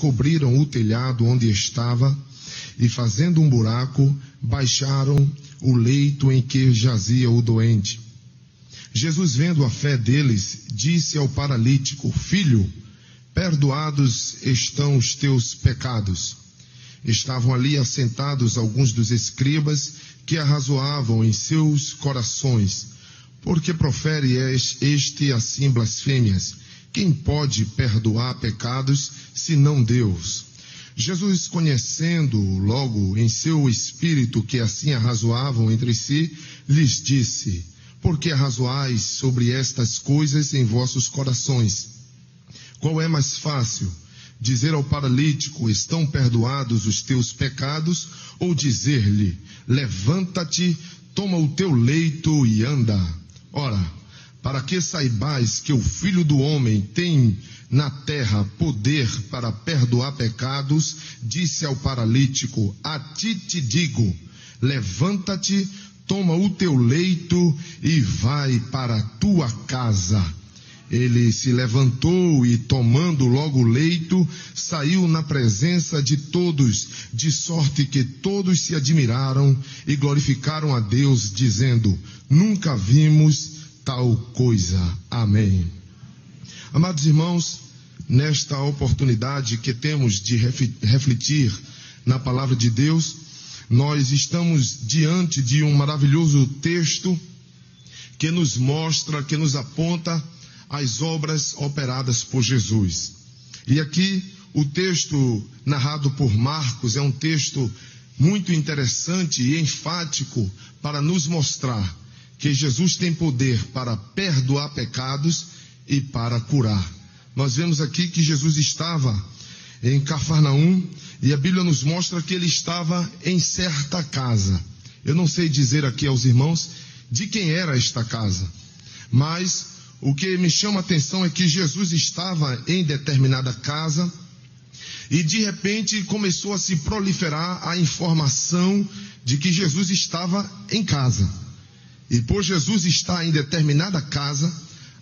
cobriram o telhado onde estava e, fazendo um buraco, baixaram o leito em que jazia o doente. Jesus, vendo a fé deles, disse ao paralítico: Filho, perdoados estão os teus pecados. Estavam ali assentados alguns dos escribas que arrazoavam em seus corações: Por que profere este assim blasfêmias? Quem pode perdoar pecados, senão Deus? Jesus, conhecendo logo em seu espírito que assim arrazoavam entre si, lhes disse: Por que arrazoais sobre estas coisas em vossos corações? Qual é mais fácil, dizer ao paralítico: Estão perdoados os teus pecados, ou dizer-lhe: Levanta-te, toma o teu leito e anda? Ora, para que saibais que o Filho do Homem tem na terra poder para perdoar pecados, disse ao paralítico: A ti te digo, levanta-te, toma o teu leito e vai para a tua casa. Ele se levantou e, tomando logo o leito, saiu na presença de todos, de sorte que todos se admiraram e glorificaram a Deus, dizendo: Nunca vimos tal coisa. Amém. Amados irmãos, nesta oportunidade que temos de refletir na palavra de Deus, nós estamos diante de um maravilhoso texto que nos mostra, que nos aponta as obras operadas por Jesus. E aqui o texto narrado por Marcos é um texto muito interessante e enfático para nos mostrar que Jesus tem poder para perdoar pecados e para curar. Nós vemos aqui que Jesus estava em Cafarnaum e a Bíblia nos mostra que ele estava em certa casa. Eu não sei dizer aqui aos irmãos de quem era esta casa, mas o que me chama a atenção é que Jesus estava em determinada casa e de repente começou a se proliferar a informação de que Jesus estava em casa. E por Jesus estar em determinada casa,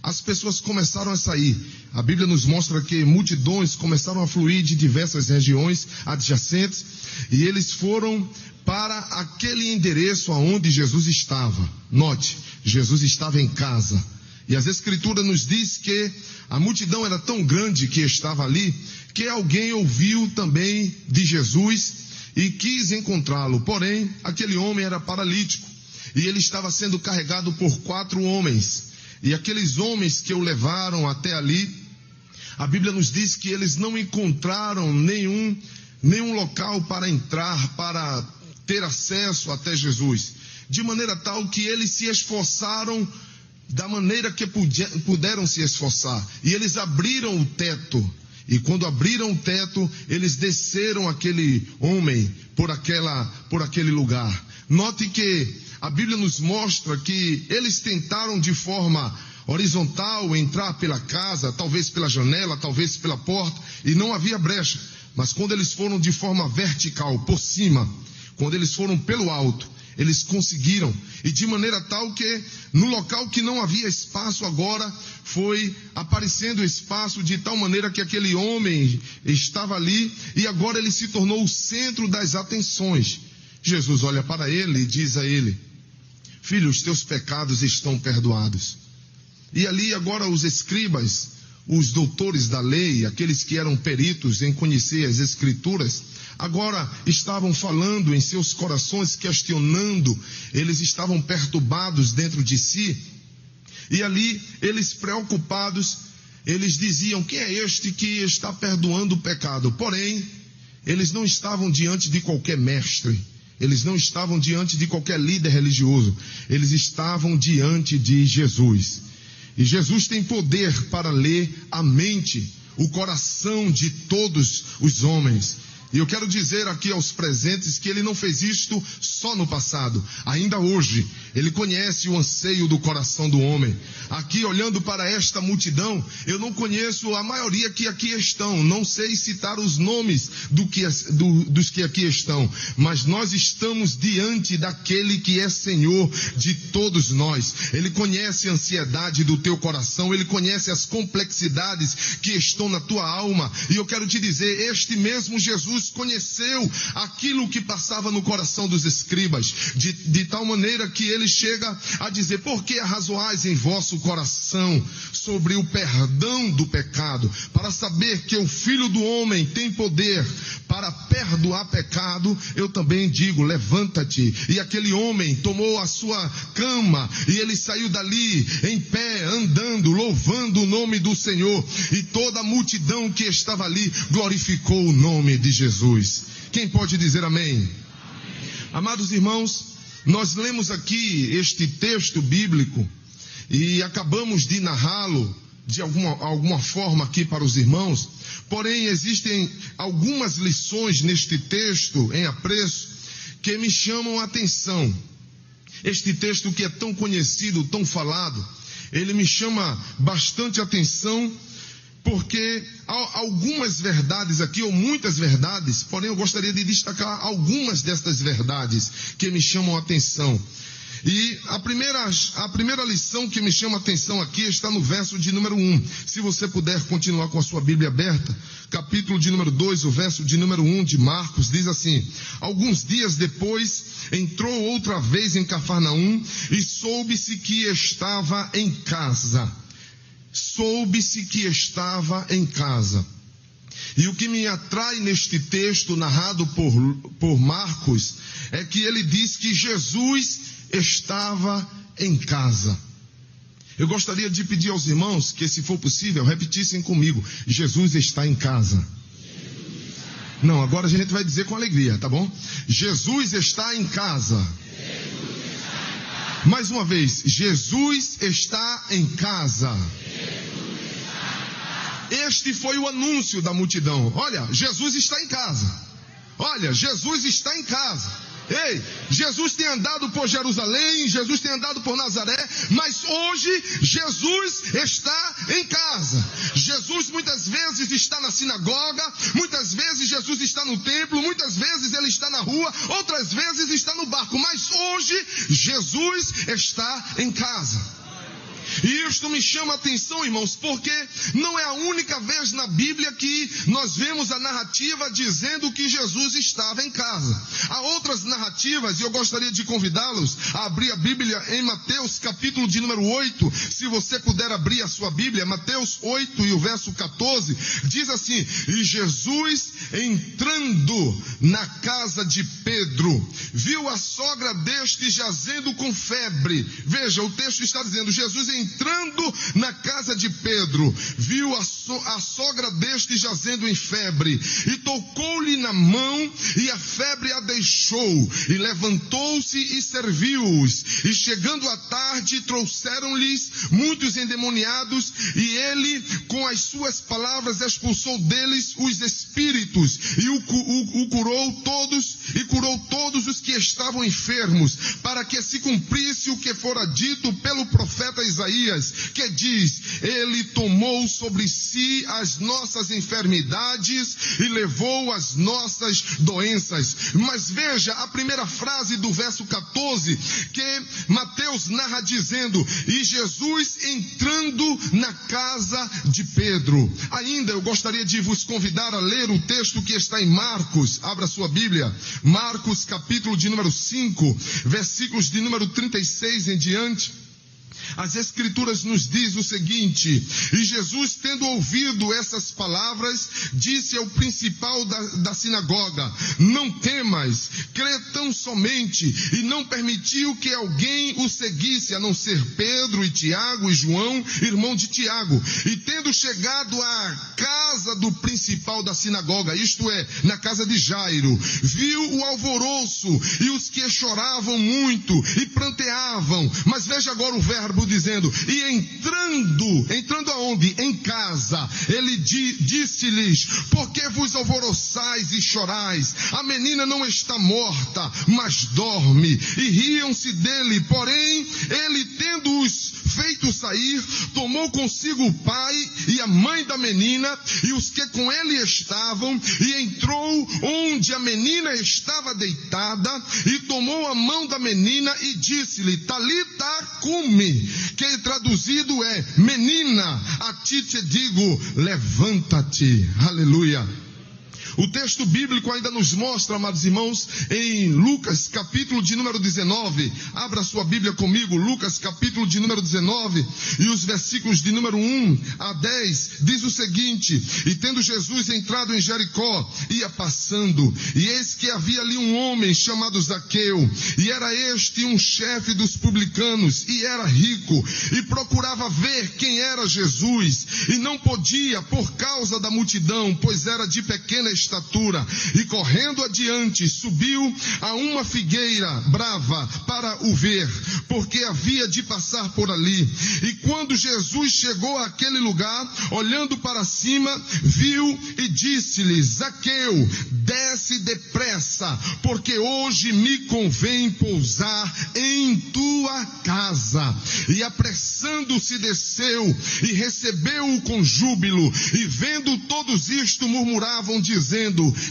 as pessoas começaram a sair. A Bíblia nos mostra que multidões começaram a fluir de diversas regiões adjacentes e eles foram para aquele endereço aonde Jesus estava. Note, Jesus estava em casa. E as Escrituras nos diz que a multidão era tão grande que estava ali, que alguém ouviu também de Jesus e quis encontrá-lo. Porém, aquele homem era paralítico e ele estava sendo carregado por 4 homens. E aqueles homens que o levaram até ali, a Bíblia nos diz que eles não encontraram nenhum local para entrar, para ter acesso até Jesus. De maneira tal que eles se esforçaram da maneira que puderam se esforçar. E eles abriram o teto. E quando abriram o teto, eles desceram aquele homem por aquele lugar. Note que a Bíblia nos mostra que eles tentaram de forma horizontal entrar pela casa, talvez pela janela, talvez pela porta, e não havia brecha. Mas quando eles foram de forma vertical, por cima, quando eles foram pelo alto, eles conseguiram. E de maneira tal que no local que não havia espaço agora, foi aparecendo espaço de tal maneira que aquele homem estava ali e agora ele se tornou o centro das atenções. Jesus olha para ele e diz a ele: Filho, os teus pecados estão perdoados. E ali agora os escribas, os doutores da lei, aqueles que eram peritos em conhecer as Escrituras, agora estavam falando em seus corações, questionando, eles estavam perturbados dentro de si. E ali, eles preocupados, eles diziam: quem é este que está perdoando o pecado? Porém, eles não estavam diante de qualquer mestre. Eles não estavam diante de qualquer líder religioso. Eles estavam diante de Jesus. E Jesus tem poder para ler a mente, o coração de todos os homens. E eu quero dizer aqui aos presentes que Ele não fez isto só no passado. Ainda hoje, Ele conhece o anseio do coração do homem. Aqui, olhando para esta multidão, eu não conheço a maioria que aqui estão. Não sei citar os nomes dos que aqui estão. Mas nós estamos diante daquele que é Senhor de todos nós. Ele conhece a ansiedade do teu coração. Ele conhece as complexidades que estão na tua alma. E eu quero te dizer, este mesmo Jesus conheceu aquilo que passava no coração dos escribas, de tal maneira que ele chega a dizer: por que arrazoais em vosso coração sobre o perdão do pecado? Para saber que o Filho do Homem tem poder para perdoar pecado, eu também digo: levanta-te. E aquele homem tomou a sua cama e ele saiu dali em pé, andando, louvando o nome do Senhor, e toda a multidão que estava ali glorificou o nome de Jesus. Quem pode dizer amém? Amém? Amados irmãos, nós lemos aqui este texto bíblico e acabamos de narrá-lo de alguma forma aqui para os irmãos. Porém, existem algumas lições neste texto em apreço que me chamam a atenção. Este texto que é tão conhecido, tão falado, ele me chama bastante atenção, porque há algumas verdades aqui, ou muitas verdades, porém eu gostaria de destacar algumas destas verdades que me chamam a atenção. E a primeira lição que me chama a atenção aqui está no verso de número 1. Se você puder continuar com a sua Bíblia aberta, capítulo de número 2, o verso de número 1 de Marcos, diz assim: alguns dias depois, entrou outra vez em Cafarnaum e soube-se que estava em casa. Soube-se que estava em casa. E o que me atrai neste texto narrado por Marcos é que ele diz que Jesus estava em casa. Eu gostaria de pedir aos irmãos que, se for possível, repetissem comigo: Jesus está em casa. Não, agora a gente vai dizer com alegria, tá bom? Jesus está em casa. Mais uma vez: Jesus está em casa. Este foi o anúncio da multidão. Olha, Jesus está em casa. Olha, Jesus está em casa. Ei, Jesus tem andado por Jerusalém, Jesus tem andado por Nazaré, mas hoje Jesus está em casa. Jesus muitas vezes está na sinagoga, muitas vezes Jesus está no templo, muitas vezes ele está na rua, outras vezes está no barco, mas hoje Jesus está em casa. E isto me chama a atenção, irmãos, porque não é a única vez na Bíblia que nós vemos a narrativa dizendo que Jesus estava em casa. Há outras narrativas, e eu gostaria de convidá-los a abrir a Bíblia em Mateus, capítulo de número 8. Se você puder abrir a sua Bíblia, Mateus 8 e o verso 14, diz assim: e Jesus, entrando na casa de Pedro, viu a sogra deste jazendo com febre. Veja, o texto está dizendo: Jesus, entrando na casa de Pedro, viu a sogra deste jazendo em febre, e tocou-lhe na mão, e a febre a deixou, e levantou-se e serviu-os. E chegando à tarde, trouxeram-lhes muitos endemoniados, e ele, com as suas palavras, expulsou deles os espíritos, e curou todos os que estavam enfermos, para que se cumprisse o que fora dito pelo profeta Isaías, que diz: ele tomou sobre si as nossas enfermidades e levou as nossas doenças. Mas veja a primeira frase do verso 14, que Mateus narra dizendo: e Jesus entrando na casa de Pedro. Ainda eu gostaria de vos convidar a ler o texto que está em Marcos. Abra sua Bíblia, Marcos capítulo de número 5, versículos de número 36 em diante. As Escrituras nos diz o seguinte: e Jesus, tendo ouvido essas palavras, disse ao principal da sinagoga: não temas, crê tão somente. E não permitiu que alguém o seguisse, a não ser Pedro e Tiago e João, irmão de Tiago. E tendo chegado à casa do principal da sinagoga, isto é, na casa de Jairo, viu o alvoroço e os que choravam muito e pranteavam. Mas veja agora o verbo: verbo dizendo, e entrando aonde? Em casa, ele disse-lhes, por que vos alvoroçais e chorais? A menina não está morta, mas dorme. E riam-se dele, porém, ele tendo-os feito sair, tomou consigo o pai e a mãe da menina e os que com ele estavam, e entrou onde a menina estava deitada, e tomou a mão da menina e disse-lhe, Talita cumi, que traduzido é, menina, a ti te digo, levanta-te. Aleluia. O texto bíblico ainda nos mostra, amados irmãos, em Lucas capítulo de número 19, abra sua Bíblia comigo, Lucas capítulo de número 19, e os versículos de número 1 a 10, diz o seguinte, e tendo Jesus entrado em Jericó, ia passando, e eis que havia ali um homem chamado Zaqueu, e era este um chefe dos publicanos, e era rico, e procurava ver quem era Jesus, e não podia por causa da multidão, pois era de pequena estatura, e correndo adiante, subiu a uma figueira brava para o ver, porque havia de passar por ali. E quando Jesus chegou àquele lugar, olhando para cima, viu e disse-lhe, Zaqueu, desce depressa, porque hoje me convém pousar em tua casa. E apressando-se desceu e recebeu-o com júbilo, e vendo todos isto murmuravam, dizendo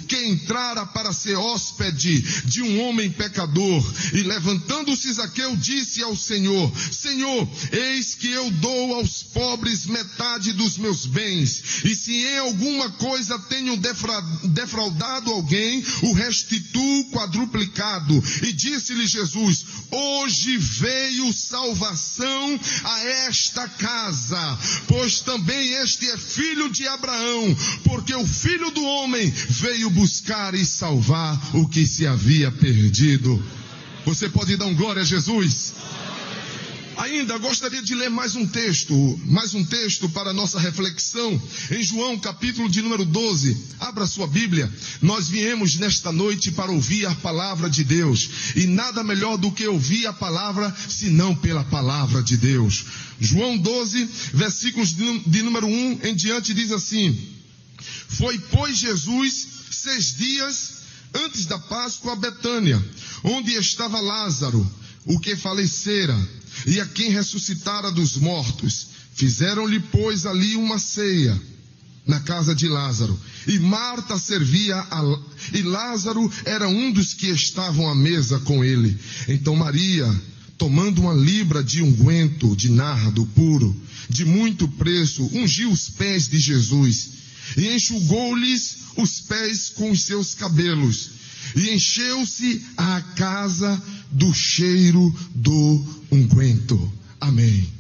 que entrara para ser hóspede de um homem pecador. E levantando-se Zaqueu disse ao Senhor, Senhor, eis que eu dou aos pobres metade dos meus bens, e se em alguma coisa tenho defraudado alguém, o restituo quadruplicado. E disse-lhe Jesus, hoje veio salvação a esta casa, pois também este é filho de Abraão, porque o Filho do Homem veio buscar e salvar o que se havia perdido. Você pode dar um glória a Jesus? Ainda gostaria de ler mais um texto para a nossa reflexão, em João capítulo de número 12, abra sua Bíblia. Nós viemos nesta noite para ouvir a palavra de Deus, e nada melhor do que ouvir a palavra, senão pela palavra de Deus. João 12, versículos de número 1 em diante diz assim, foi pois Jesus 6 dias antes da Páscoa a Betânia, onde estava Lázaro, o que falecera, e a quem ressuscitara dos mortos. Fizeram-lhe, pois, ali uma ceia, na casa de Lázaro. E Marta servia, e Lázaro era um dos que estavam à mesa com ele. Então Maria, tomando uma libra de unguento de nardo puro, de muito preço, ungiu os pés de Jesus, e enxugou-lhes os pés com os seus cabelos, e encheu-se a casa do cheiro do unguento. Amém.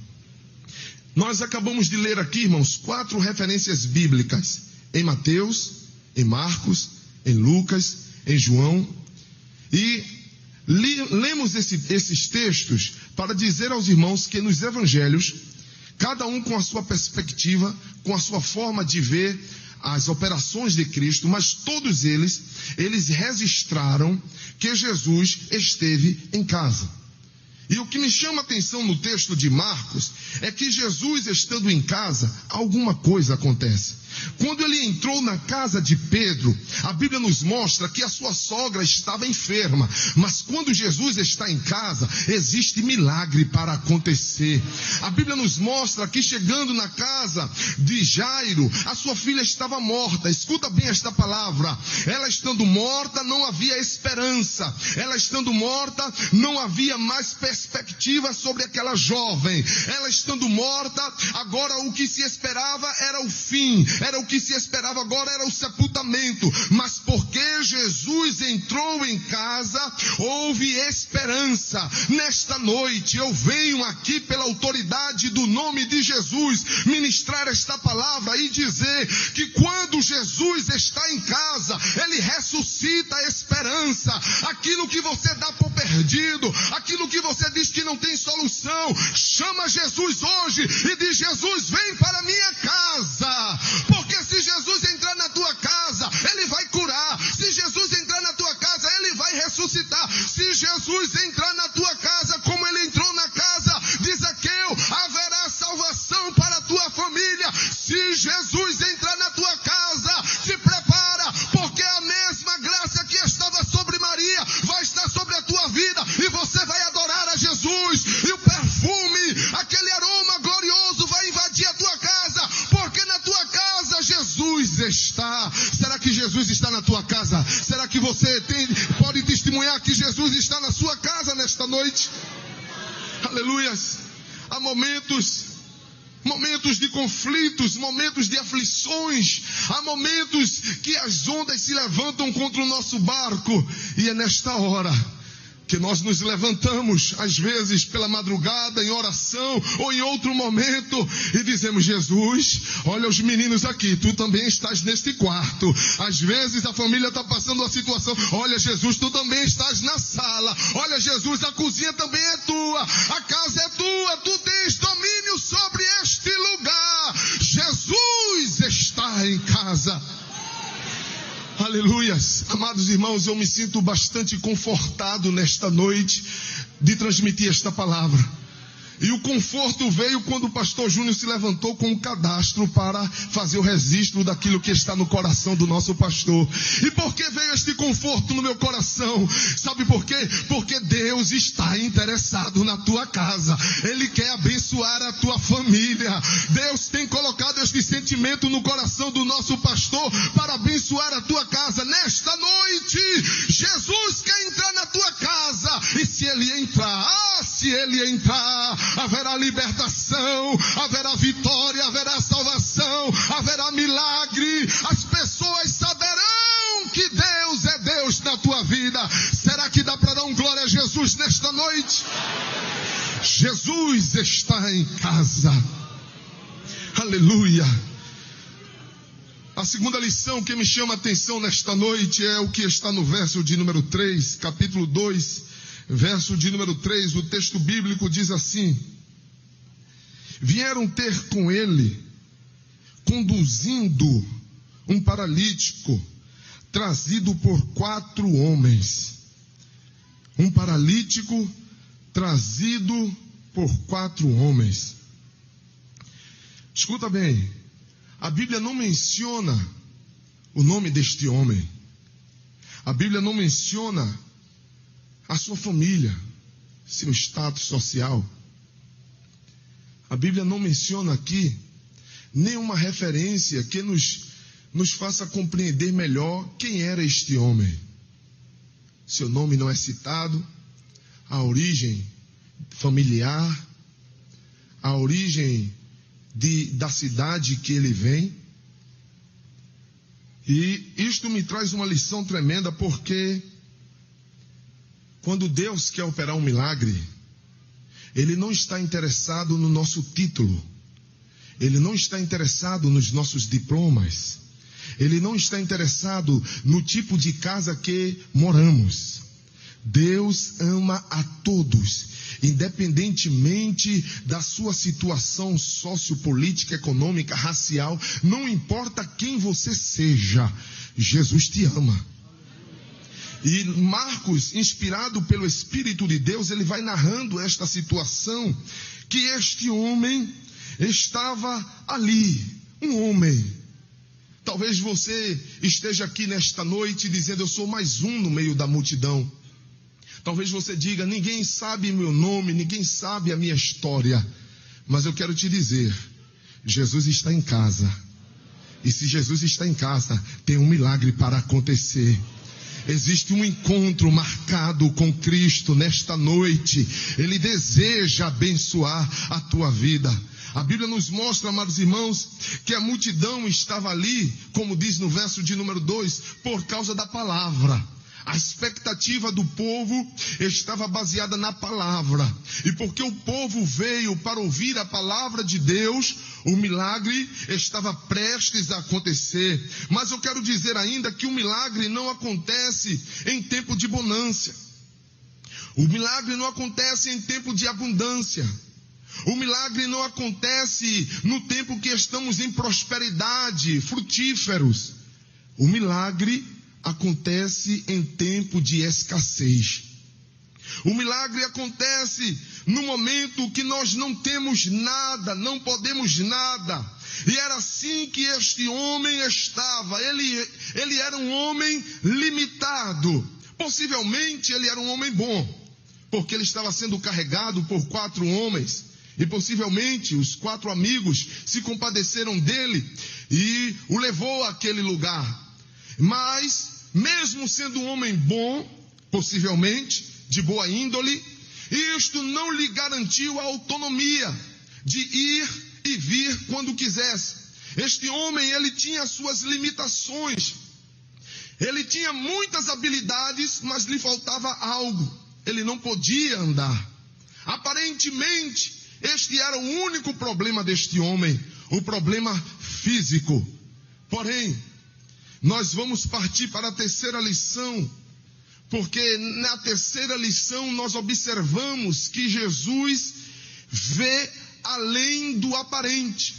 Nós acabamos de ler aqui, irmãos, 4 referências bíblicas, em Mateus, em Marcos, em Lucas, em João, e lemos esses textos para dizer aos irmãos que nos evangelhos, cada um com a sua perspectiva, com a sua forma de ver as operações de Cristo, mas todos eles registraram que Jesus esteve em casa. E o que me chama a atenção no texto de Marcos é que Jesus, estando em casa, alguma coisa acontece. Quando ele entrou na casa de Pedro, a Bíblia nos mostra que a sua sogra estava enferma. Mas quando Jesus está em casa, existe milagre para acontecer. A Bíblia nos mostra que chegando na casa de Jairo, a sua filha estava morta. Escuta bem esta palavra. Ela estando morta, não havia esperança. Ela estando morta, não havia mais perspectiva sobre aquela jovem. Ela estando morta, agora o que se esperava era o fim. Era o que se esperava agora, era o sepultamento. Mas porque Jesus entrou em casa, houve esperança. Nesta noite eu venho aqui pela autoridade do nome de Jesus ministrar esta palavra e dizer que quando Jesus está em casa, Ele ressuscita a esperança. Aquilo que você dá por perdido, aquilo que você diz que não tem solução, chama Jesus hoje e diz: Jesus, vem para a minha casa. Porque se Jesus entrar na tua casa, Ele vai curar. Se Jesus entrar na tua casa, Ele vai ressuscitar. Se Jesus entrar na tua casa, como Ele entrou na casa de Zaqueu, está na tua casa? Será que você pode testemunhar que Jesus está na sua casa nesta noite? Aleluias. Há momentos de conflitos, momentos de aflições, há momentos que as ondas se levantam contra o nosso barco, e é nesta hora que nós nos levantamos, às vezes pela madrugada, em oração, ou em outro momento, e dizemos: Jesus, olha os meninos aqui, tu também estás neste quarto. Às vezes a família está passando uma situação: olha Jesus, tu também estás na sala. Olha Jesus, a cozinha também é tua, a casa é tua, tu tens domínio sobre este lugar. Jesus está em casa. Aleluias. Amados irmãos, eu me sinto bastante confortado nesta noite de transmitir esta palavra. E o conforto veio quando o pastor Júnior se levantou com um cadastro para fazer o registro daquilo que está no coração do nosso pastor. E por que veio este conforto no meu coração? Sabe por quê? Porque Deus está interessado na tua casa. Ele quer abençoar a tua família. Deus tem colocado este sentimento no coração do nosso pastor para abençoar a tua casa. Nesta noite, Jesus quer entrar na tua casa. E se Ele entrar, haverá libertação, haverá vitória, haverá salvação, haverá milagre. As pessoas saberão que Deus é Deus na tua vida. Será que dá para dar um glória a Jesus nesta noite? Jesus está em casa. Aleluia. A segunda lição que me chama a atenção nesta noite é o que está no verso de número 3, capítulo 2, verso de número 3, o texto bíblico diz assim: vieram ter com ele, conduzindo um paralítico, trazido por 4 homens. Um paralítico trazido por 4 homens. Escuta bem, a Bíblia não menciona o nome deste homem. A Bíblia não menciona a sua família, seu status social. A Bíblia não menciona aqui nenhuma referência que nos faça compreender melhor quem era este homem. Seu nome não é citado, a origem familiar, a origem da cidade que ele vem. E isto me traz uma lição tremenda, porque quando Deus quer operar um milagre, Ele não está interessado no nosso título. Ele não está interessado nos nossos diplomas. Ele não está interessado no tipo de casa que moramos. Deus ama a todos, independentemente da sua situação sociopolítica, econômica, racial. Não importa quem você seja, Jesus te ama. E Marcos, inspirado pelo Espírito de Deus, ele vai narrando esta situação, que este homem estava ali, um homem. Talvez você esteja aqui nesta noite dizendo: eu sou mais um no meio da multidão. Talvez você diga: ninguém sabe meu nome, ninguém sabe a minha história. Mas eu quero te dizer, Jesus está em casa. E se Jesus está em casa, tem um milagre para acontecer. Existe um encontro marcado com Cristo nesta noite. Ele deseja abençoar a tua vida. A Bíblia nos mostra, amados irmãos, que a multidão estava ali, como diz no verso de número 2, por causa da palavra. A expectativa do povo estava baseada na palavra. E porque o povo veio para ouvir a palavra de Deus, o milagre estava prestes a acontecer. Mas eu quero dizer ainda que o milagre não acontece em tempo de bonança. O milagre não acontece em tempo de abundância. O milagre não acontece no tempo que estamos em prosperidade, frutíferos. O milagre acontece em tempo de escassez. O milagre acontece no momento que nós não temos nada, não podemos nada. E era assim que este homem estava. Ele era um homem limitado. Possivelmente ele era um homem bom, porque ele estava sendo carregado por 4 homens. E possivelmente os 4 amigos se compadeceram dele e o levou àquele lugar. Mas, mesmo sendo um homem bom, possivelmente, de boa índole, isto não lhe garantiu a autonomia de ir e vir quando quisesse. Este homem, ele tinha suas limitações. Ele tinha muitas habilidades, mas lhe faltava algo. Ele não podia andar. Aparentemente, este era o único problema deste homem, o problema físico. Porém, nós vamos partir para a terceira lição, porque na terceira lição nós observamos que Jesus vê além do aparente.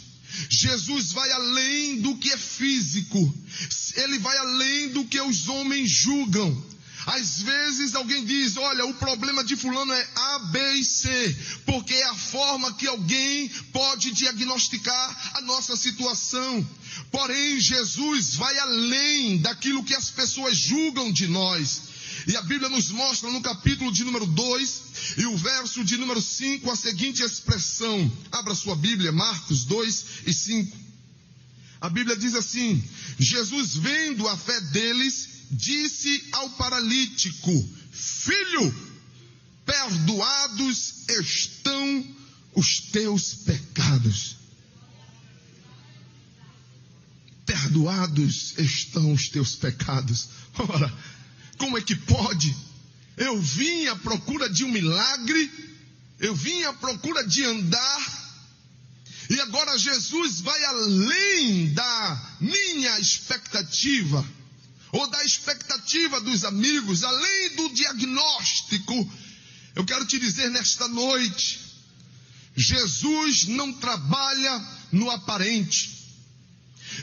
Jesus vai além do que é físico. Ele vai além do que os homens julgam. Às vezes alguém diz, olha, o problema de fulano é A, B e C, porque é a forma que alguém pode diagnosticar a nossa situação. Porém, Jesus vai além daquilo que as pessoas julgam de nós. E a Bíblia nos mostra no capítulo de número 2 e o verso de número 5 a seguinte expressão. Abra sua Bíblia, Marcos 2 e 5. A Bíblia diz assim: Jesus, vendo a fé deles, disse ao paralítico: Filho, perdoados estão os teus pecados. Perdoados estão os teus pecados. Ora, como é que pode? Eu vim à procura de um milagre, eu vim à procura de andar, e agora Jesus vai além da minha expectativa, ou da expectativa dos amigos, além do diagnóstico. Eu quero te dizer nesta noite, Jesus não trabalha no aparente.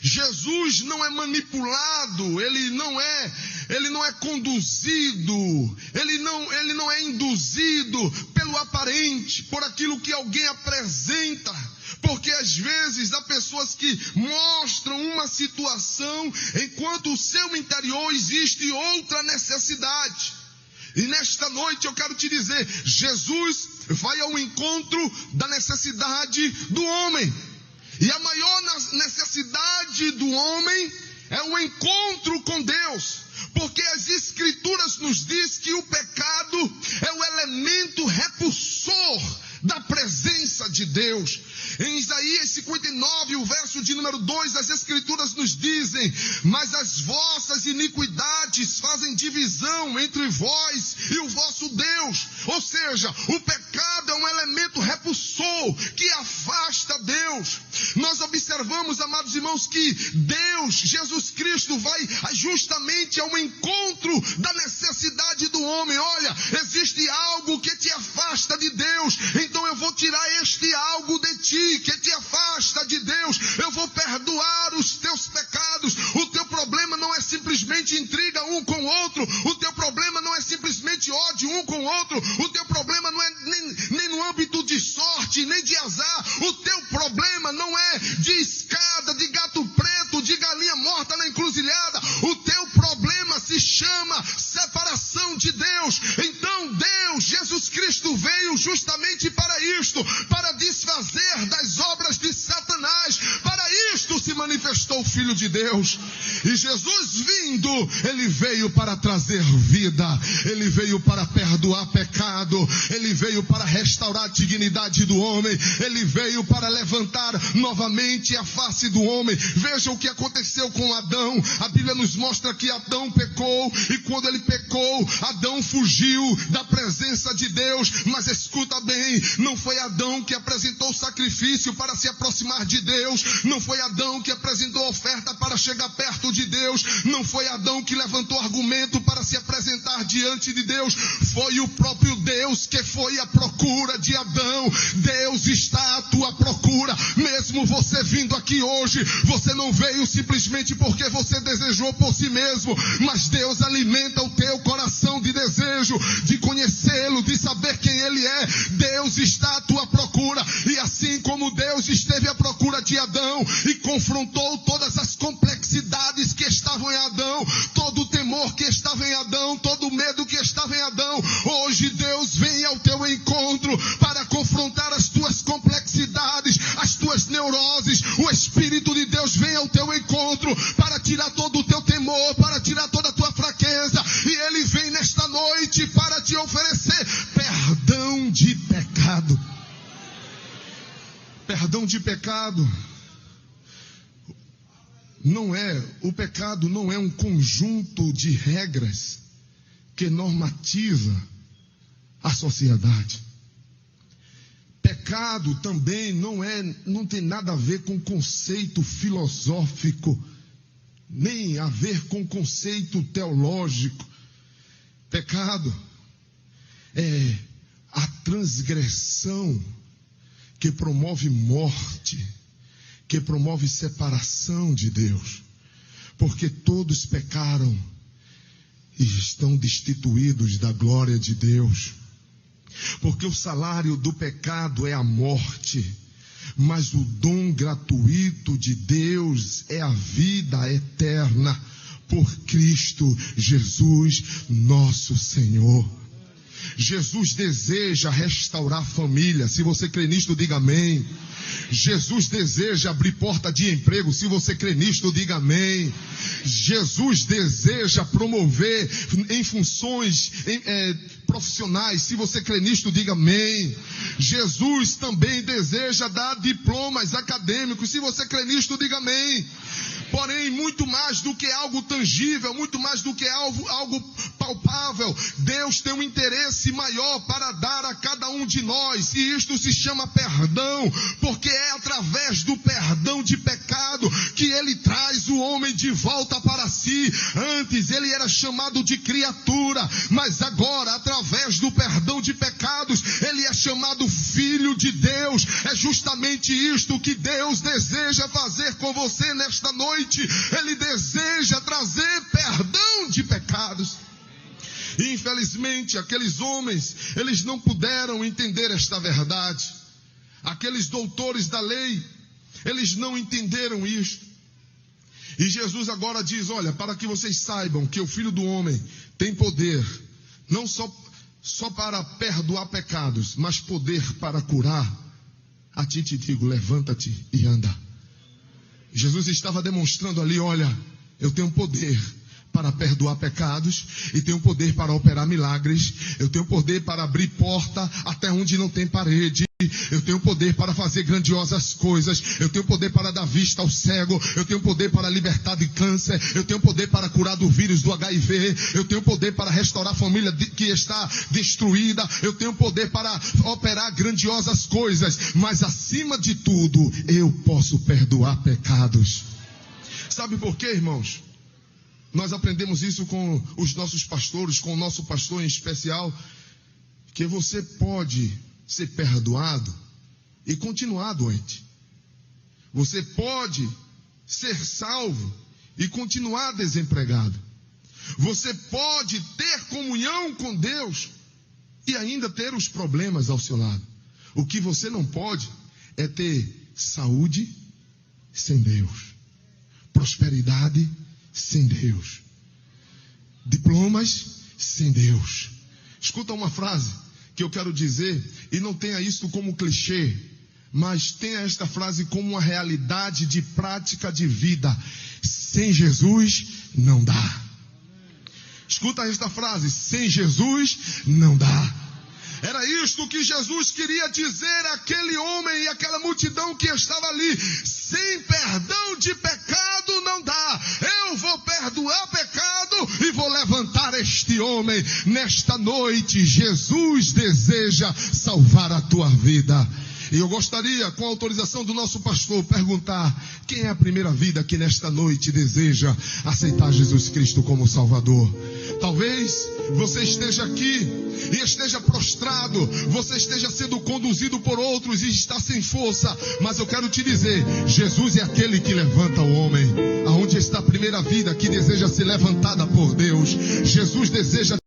Jesus não é manipulado, ele não é conduzido, ele não é induzido pelo aparente, por aquilo que alguém apresenta. Porque às vezes há pessoas que mostram uma situação, enquanto o seu interior existe outra necessidade. E nesta noite eu quero te dizer, Jesus vai ao encontro da necessidade do homem. E a maior necessidade do homem é o encontro com Deus. Porque as Escrituras nos diz que o pecado é o elemento repulsor da presença de Deus. Em Isaías 59, o verso de número 2, as Escrituras nos dizem: mas as vossas iniquidades fazem divisão entre vós e o vosso Deus. Ou seja, o pecado é um elemento repulsor que afasta Deus. Nós observamos, amados irmãos, que Deus, Jesus Cristo, vai justamente ao encontro da necessidade do homem. Olha, existe algo que te afasta de Deus, então eu vou tirar este algo de ti, que te afasta de Deus. Eu vou perdoar os teus pecados. O teu problema não é simplesmente intriga um com o outro. O teu problema não é simplesmente ódio um com o outro. O teu problema não é nem no âmbito de sorte, nem de azar. O teu problema não é de escada, de gato preto, de galinha morta na encruzilhada. O teu problema se chama separação de Deus. Então Deus, Jesus Cristo, veio justamente para isto, para desfazer das obras de Satanás. Para isto se manifestou o Filho de Deus. E Jesus vindo, ele veio para trazer vida, ele veio para perdoar pecado, ele veio para restaurar a dignidade do homem, ele veio para levantar novamente a face do homem. Veja o que aconteceu com Adão. A Bíblia nos mostra que Adão pecou, e quando ele pecou, Adão fugiu da presença de Deus. Mas escuta bem, não foi Adão que apresentou o sacrifício para se aproximar de Deus, não foi Adão que apresentou oferta para chegar perto de Deus, não foi Adão que levantou argumento para se apresentar diante de Deus, foi o próprio Deus que foi à procura de Adão. Deus está à tua procura. Mesmo você vindo aqui hoje, você não veio simplesmente porque você desejou por si mesmo, mas Deus alimenta o teu coração de desejo, de conhecê-lo, de saber quem ele é. Deus está à tua procura, e assim como Deus esteve à procura de Adão e confrontou todas as complexidades que estavam em Adão, todo o temor que estava em Adão, todo o medo que estava em Adão, hoje Deus vem ao teu encontro para confrontar as tuas complexidades, as tuas neuroses. O Espírito de Deus vem ao teu encontro para tirar todo o teu temor, para perdão de pecado o pecado não é um conjunto de regras que normatiza a sociedade. Pecado também não tem nada a ver com conceito filosófico, nem a ver com conceito teológico. Pecado é a transgressão que promove morte, que promove separação de Deus, porque todos pecaram e estão destituídos da glória de Deus. Porque o salário do pecado é a morte, mas o dom gratuito de Deus é a vida eterna por Cristo Jesus, nosso Senhor. Jesus deseja restaurar a família. Se você crê nisto, diga amém. Jesus deseja abrir porta de emprego. Se você crê nisto, diga amém. Jesus deseja promover em funções profissionais. Se você crê nisto, diga amém. Jesus também deseja dar diplomas acadêmicos. Se você crê nisto, diga amém. Porém, muito mais do que algo tangível, muito mais do que algo palpável, Deus tem um interesse maior para dar a cada um de nós, e isto se chama perdão, porque é através do perdão de pecado que Ele traz o homem de volta para si. Antes ele era chamado de criatura, mas agora, através do perdão de pecados, ele é chamado filho de Deus. É justamente isto que Deus deseja fazer com você nesta noite. Ele deseja trazer perdão de pecados. E infelizmente aqueles homens, eles não puderam entender esta verdade. Aqueles doutores da lei, eles não entenderam isso. E Jesus agora diz: olha, para que vocês saibam que o Filho do Homem tem poder, não só para perdoar pecados, mas poder para curar. A ti te digo, levanta-te e anda. Jesus estava demonstrando ali: olha, eu tenho poder para perdoar pecados, e tenho poder para operar milagres, eu tenho poder para abrir porta até onde não tem parede, eu tenho poder para fazer grandiosas coisas, eu tenho poder para dar vista ao cego, eu tenho poder para libertar de câncer, eu tenho poder para curar do vírus do HIV, eu tenho poder para restaurar a família que está destruída, eu tenho poder para operar grandiosas coisas, mas acima de tudo, eu posso perdoar pecados. Sabe por quê, irmãos? Nós aprendemos isso com os nossos pastores, com o nosso pastor em especial, que você pode ser perdoado e continuar doente. Você pode ser salvo e continuar desempregado. Você pode ter comunhão com Deus e ainda ter os problemas ao seu lado. O que você não pode é ter saúde sem Deus, prosperidade sem Deus, diplomas sem Deus. Escuta uma frase que eu quero dizer, e não tenha isso como clichê, mas tenha esta frase como uma realidade de prática de vida: sem Jesus não dá. Escuta esta frase: sem Jesus não dá. Era isto que Jesus queria dizer àquele homem e àquela multidão que estava ali: sem perdão de pecado não dá. Eu vou perdoar pecado e vou levantar este homem. Nesta noite, Jesus deseja salvar a tua vida. E eu gostaria, com a autorização do nosso pastor, perguntar: quem é a primeira vida que nesta noite deseja aceitar Jesus Cristo como Salvador? Talvez você esteja aqui e esteja prostrado, você esteja sendo conduzido por outros e está sem força, mas eu quero te dizer: Jesus é aquele que levanta o homem. Aonde está a primeira vida que deseja ser levantada por Deus? Jesus deseja